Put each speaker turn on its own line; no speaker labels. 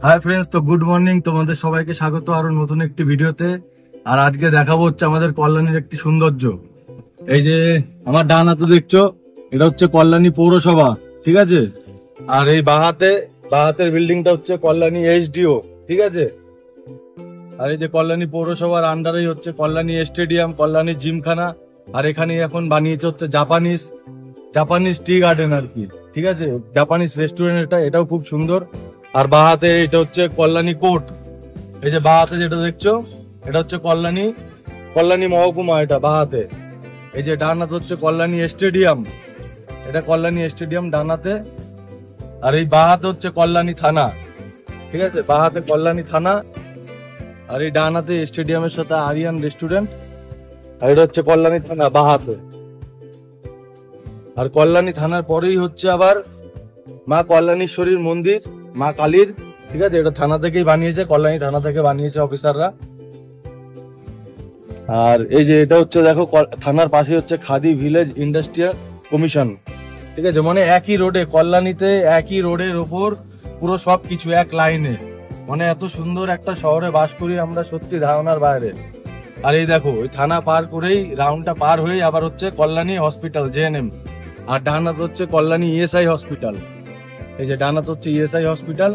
Hi friends, তো good morning. তোমাদের সবাইকে স্বাগত আরো নতুন একটি ভিডিওতে। আর আজকে দেখাবো হচ্ছে আমাদের কল্যাণীর একটি সৌন্দর্য। এই যে আমার ডান হাতে দেখছো, এটা হচ্ছে কল্যাণী পৌরসভা, ঠিক আছে। আর এই বাহাতের বিল্ডিংটা হচ্ছে কল্যাণী এইচডিও, ঠিক আছে। আর এই যে কল্যাণী পৌরসভার আন্ডারেই হচ্ছে কল্যাণী স্টেডিয়াম, কল্যাণী জিমখানা। আর এখানে এখন বানিয়েছে হচ্ছে জাপানিজ টি গার্ডেন আর কি, ঠিক আছে। জাপানিজ রেস্টুরেন্ট, এটাও খুব সুন্দর। আর বাহাতে এটা হচ্ছে কল্যাণী কোর্ট। এই যে বাহাতে যেটা দেখছো, এটা হচ্ছে কল্যাণী মহকুমা, এটা বাহাতে। এই যে ডান হাতে হচ্ছে কল্যাণী স্টেডিয়াম, এটা কল্যাণী স্টেডিয়াম ডান হাতে। আর এই বাহাতে হচ্ছে কল্যাণী থানা, ঠিক আছে। বাহাতে কল্যাণী থানা, আর এই ডান হাতে স্টেডিয়ামের সাথে আরিয়ান রেস্টুরেন্ট। আর এটা হচ্ছে কল্যাণী থানা বাহাতে। আর কল্যাণী থানার পরেই হচ্ছে আবার মা কল্যাণীশ্বরীর মন্দির, মা কালীর, ঠিক আছে। এটা থানা থেকেই বানিয়েছে, কল্যাণী থানা থেকে বানিয়েছে অফিসাররা। আর এই যে এটা হচ্ছে দেখো, থানার পাশে হচ্ছে খাদি ভিলেজ ইন্ডাস্ট্রিয়াল কমিশন, ঠিক আছে। মানে একই রোডে, কল্যাণীতে একই রোডের ওপর পুরো সবকিছু এক লাইনে। মানে এত সুন্দর একটা শহরে বাস করি আমরা, সত্যি ধারণার বাইরে। আর এই দেখো, ওই থানা পার করেই, রাউন্ডটা পার হয়ে আবার হচ্ছে কল্যাণী হসপিটাল জেএনএম। আর ডান হাতে হচ্ছে কল্যাণী ইএসআই হসপিটাল। এই যে ডান হাতে হচ্ছে ইএসআই হসপিটাল।